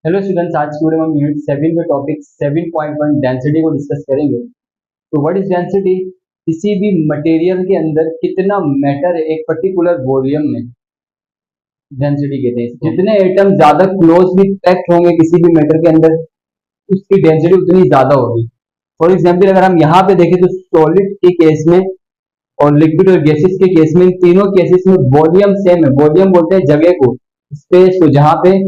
Hello students, आज की video में हम यूनिट 7 के टॉपिक 7.1 डेंसिटी को डिस्कस करेंगे। तो व्हाट इज डेंसिटी? किसी भी मटेरियल के अंदर कितना मैटर है एक पर्टिकुलर वॉल्यूम में, डेंसिटी कहते हैं इसको। जितने एटम ज्यादा क्लोजली पैक्ड होंगे किसी भी मैटर के अंदर, उसकी डेंसिटी उतनी ज्यादा होगी। फॉर एग्जाम्पल अगर हम यहाँ पे देखें तो सॉलिड के केस में और लिक्विड और गैसेस के केस में, इन तीनों केसेस में वॉल्यूम सेम है। वॉल्यूम बोलते हैं जगह को, स्पेस को, जहाँ पे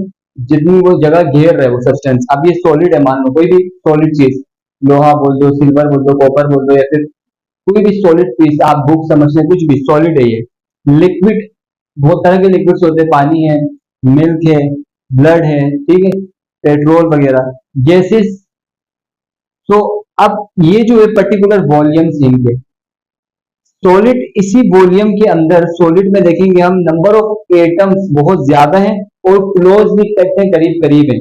जितनी वो जगह घेर रहा है वो सब्सटेंस। अब ये सॉलिड है, मान लो कोई भी सॉलिड चीज, लोहा बोल दो, सिल्वर बोल दो, कॉपर बोल दो, या फिर कोई भी सॉलिड चीज आप बुक समझते हैं, कुछ भी सॉलिड है ये। लिक्विड, बहुत तरह के लिक्विड्स होते हैं, पानी है, मिल्क है, ब्लड है, ठीक है, पेट्रोल वगैरह। गैसेस, तो अब ये जो है पर्टिकुलर वॉल्यूम्स इनके, सॉलिड इसी वॉल्यूम के अंदर, सॉलिड में देखेंगे हम नंबर ऑफ एटम्स बहुत ज्यादा है और क्लोज भी कहते हैं, करीब करीब है।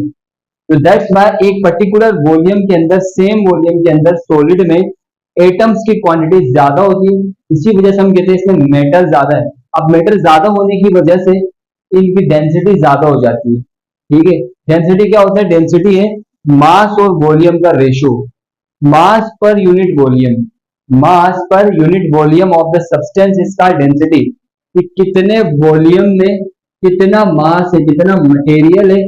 तो दैट्स वाई एक पर्टिकुलर वॉल्यूम के अंदर, सेम वॉल्यूम के अंदर सॉलिड में एटम्स की क्वांटिटी ज्यादा होती है। इसी वजह से हम कहते हैं इसमें मैटर ज्यादा है। अब मैटर ज्यादा होने की वजह से इनकी डेंसिटी ज्यादा हो जाती है, ठीक है। डेंसिटी क्या होता है? डेंसिटी है मास और वॉल्यूम का ratio, mass per unit volume, mass per unit volume of the substance is called density. कि कितने वॉल्यूम में कितना मास है, कितना मटेरियल है,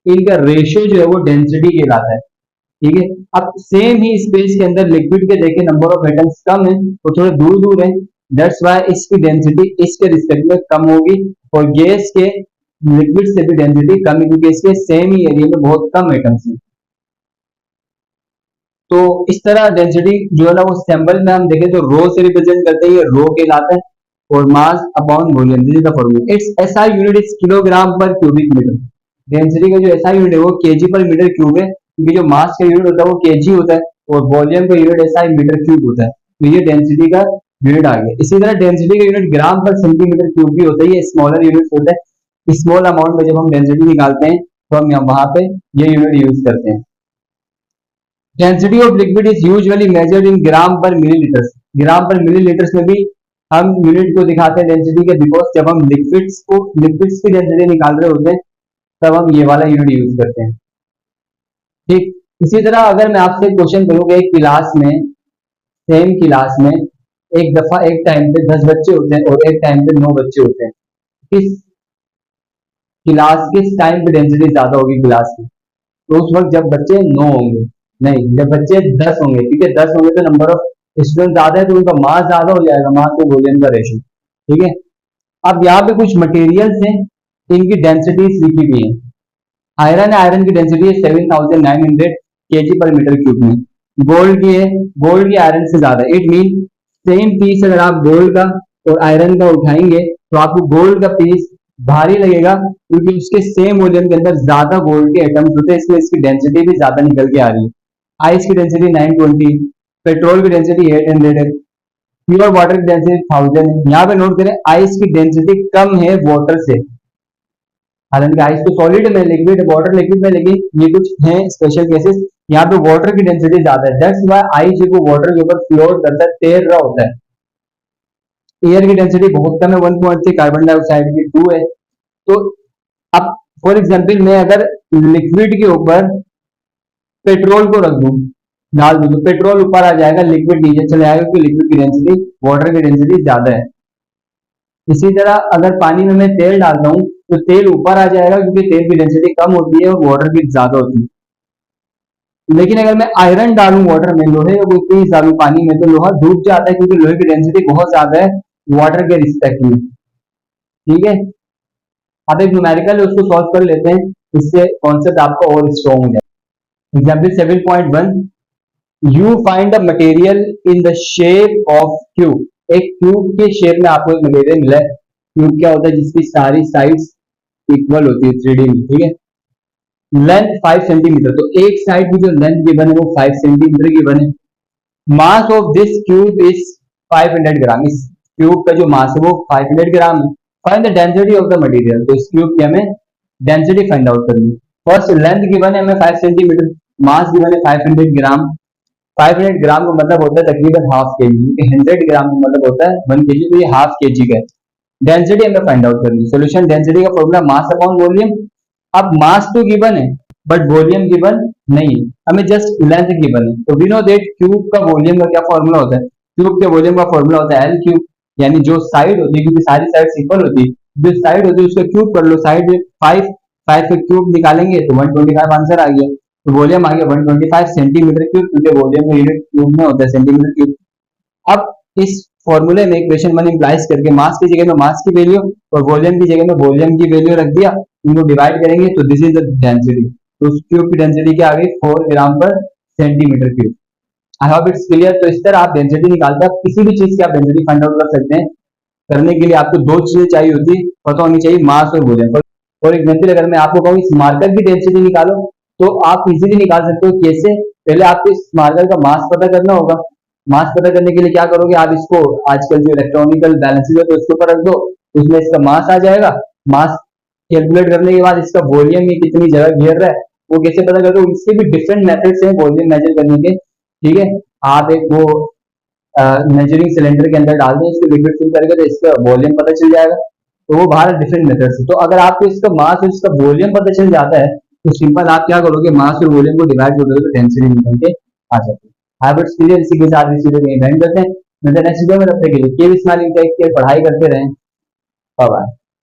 इनका रेशियो जो है वो डेंसिटी कहलाता है, ठीक है। अब सेम ही स्पेस के अंदर लिक्विड के देखें नंबर ऑफ एटम्स कम है, वो थोड़े दूर दूर है, दैट्स वाई इसकी डेंसिटी इसके रिस्पेक्ट में कम होगी। और गैस के, लिक्विड से भी डेंसिटी कम है क्योंकि इसके सेम ही एरिया में बहुत कम एटम्स हैं। तो इस तरह डेंसिटी जो है ना वो सिंबल में हम देखें तो रो से रिप्रेजेंट करते हैं, ये रो कहलाता है। और mass upon volume, this is the formula. It's SI unit is kilogram पर क्यूबिक मीटर। डेंसिटी का जो एसआई यूनिट है वो केजी पर मीटर क्यूब है, क्योंकि जो मास का यूनिट होता है वो केजी होता है और वॉल्यूम का यूनिट एसआई मीटर क्यूब होता है। तो ये डेंसिटी का यूनिट आ गया। इसी तरह डेंसिटी का यूनिट ग्राम पर सेंटीमीटर क्यूब भी होता है, ये स्मॉलर यूनिट होता है। स्मॉल अमाउंट में जब हम डेंसिटी निकालते हैं तो हम वहां पे ये यूनिट यूज करते हैं। Density of liquid is usually measured in gram per millilitres. Gram per millilitres में भी हम यूनिट को दिखाते हैं डेंसिटी के, बिकॉज जब हम लिक्विड्स की डेंसिटी निकाल रहे होते हैं तब हम ये वाला यूनिट यूज करते हैं, ठीक। इसी तरह अगर मैं आपसे क्वेश्चन करूँ कि एक क्लास में, सेम क्लास में एक दफा एक टाइम पे 10 बच्चे होते हैं और एक टाइम पे 9 बच्चे होते हैं, किस क्लास किस टाइम पे डेंसिटी ज्यादा होगी क्लास की? तो उस वक्त जब बच्चे 9 होंगे, नहीं जब बच्चे 10 होंगे, ठीक है। 10 होंगे तो नंबर ऑफ स्टूडेंट ज्यादा है तो उनका मास ज्यादा हो जाएगा, मास और वॉल्यूम का रेशियो, ठीक है। अब यहाँ पे कुछ मटेरियल्स हैं, इनकी डेंसिटीज लिखी हुई है। आयरन है, आयरन की डेंसिटी है 7900 केजी पर मीटर क्यूब में। गोल्ड की है, गोल्ड की आयरन से ज्यादा। इट मीन सेम पीस अगर आप गोल्ड का और आयरन का उठाएंगे तो आपको गोल्ड का पीस भारी लगेगा, क्योंकि उसके सेम वॉल्यूम के अंदर ज्यादा गोल्ड के एटम्स होते हैं, इसलिए इसकी डेंसिटी भी ज्यादा निकल के आ रही है। आइस की डेंसिटी 920, पेट्रोल की डेंसिटी 800 है, प्योर वाटर की डेंसिटी 1000 है। यहाँ पे नोट करें आइस की डेंसिटी कम है वाटर से, हालांकि आइस तो सॉलिड में, लिक्विड वाटर लिक्विड में, लेकिन ये कुछ हैं स्पेशल केसेस, यहाँ पे वाटर की डेंसिटी ज्यादा है। दैट्स व्हाई आइस जो वाटर के ऊपर फ्लोट करता है, तैर रहा होता है। एयर की डेंसिटी बहुत कम है, 1.3, कार्बन डाइऑक्साइड की 2 है। तो अब फॉर एग्जाम्पल मैं अगर लिक्विड के ऊपर पेट्रोल को रख दूं, डाल दूं, तो पेट्रोल ऊपर आ जाएगा, लिक्विड नीचे चले जाएगा, क्योंकि लिक्विड की डेंसिटी वाटर की डेंसिटी ज्यादा है। इसी तरह अगर पानी में मैं तेल डालता हूँ तो तेल ऊपर आ जाएगा, क्योंकि तेल की डेंसिटी कम होती है और वाटर की ज्यादा होती है। लेकिन अगर मैं आयरन डालूं वाटर में, लोहे को कोई चीज डालूं पानी में, तो लोहा डूब जाता है, क्योंकि लोहे की डेंसिटी बहुत ज्यादा है वाटर के रिस्पेक्ट में, ठीक है। अब एक न्यूमेरिकल है, उसको सॉल्व कर लेते हैं, इससे कॉन्सेप्ट आपका और स्ट्रॉन्ग हो जाए। Example 7.1, you find a material in the shape of cube. एक क्यूब के शेप में आपको एक मटेरियल मिला है। क्यूब क्या होता है? जिसकी सारी साइड्स इक्वल होती है 3D में, ठीक है। लेंथ 5 सेंटीमीटर, तो एक साइड की जो लेंथ गिवन है वो 5 सेंटीमीटर गिवन है। Mass of this cube is 500 ग्राम। इस क्यूब का जो मास है वो 500 ग्राम है। Find the density of the material. तो इस क्यूब की हमें डेंसिटी फाइंड आउट करनी है। फर्स्ट लेंथ गिवन है हमें 5 सेंटीमीटर, मास गिवन है 500 ग्राम। 500 ग्राम का मतलब होता है तकरीबन हाफ के जी, 100 ग्राम का मतलब होता है 1 केजी, तो ये हाफ के जी का है। डेंसिटी हमें फाइंड आउट करनी है। सोल्यूशन, डेंसिटी का फॉर्मूला मास अपॉन वॉल्यूम। अब मास तो गिवन है, बट वॉल्यूम गिवन नहीं है, हमें जस्ट लेंथ गिवन है। तो वी नो दैट क्यूब का वॉल्यूम का क्या फॉर्मूला होता है, क्यूब के वॉल्यूम का फॉर्मूला होता है एल क्यूब, यानी जो साइड होती है, क्योंकि सारी साइड इक्वल होती है, जो साइड होती है उसका क्यूब कर लो, साइड में 5, 5 का क्यूब निकालेंगे तो 125 आंसर आ गया। तो वॉल्यूम आ गया 125 सेंटीमीटर क्यूब, क्योंकि वॉल्यूम का यूनिट क्यूब में होता है सेंटीमीटर क्यूब। अब इस फॉर्मूले में इक्वेशन 1 इंप्लाइज करके मास की जगह में मास की वैल्यू और वॉल्यूम की जगह में वॉल्यूम की वैल्यू रख दिया, इनको डिवाइड करेंगे तो दिस इज द डेंसिटी। तो उस क्यूब की डेंसिटी क्या आ गई, 4 ग्राम पर centimetre cube. I hope it's clear. तो इस तरह आप डेंसिटी निकालते हैं, आप किसी भी चीज की आप डेंसिटी फाइंड आउट कर सकते हैं। करने के लिए आपको दो चीजें चाहिए होती, पता होनी चाहिए, मास और वॉल्यूम। फॉर एग्जाम्पल अगर मैं आपको कहूँ इस मार्कर की डेंसिटी निकालो, तो आप इजीली निकाल सकते हो। कैसे, पहले आपको इस मार्कर का मास पता करना होगा। मास पता करने के लिए क्या करोगे, आप इसको आजकल जो इलेक्ट्रॉनिकल बैलेंसेज है तो उसके ऊपर रख दो, उसमें इसका मास आ जाएगा। मास कैलकुलेट करने के बाद इसका वॉल्यूम ये कितनी जगह घेर रहा है वो कैसे पता करते हो, इसके भी डिफरेंट मेथड्स हैं वॉल्यूम मेजर करने के। ठीक है, आप एक वो मेजरिंग सिलेंडर के अंदर डाल दें, इसको लिक्विड फिल करके, तो इसका वॉल्यूम पता चल जाएगा। तो वो बाहर डिफरेंट मेथड से। तो अगर आपको इसका मास और इसका वॉल्यूम पता चल जाता है तो सिंपल आप क्या करोगे, मास और वॉल्यूम को डिवाइड कर दोगे तो डेंसिटी निकल के आ जाती है। हैबिट्स क्लियर, इसी के साथ इस वीडियो को एंड करते हैं। मैं नेक्स्ट वीडियो में, तब तक के लिए कीप स्माइलिंग, टेक केयर, पढ़ाई करते रहें। Bye bye.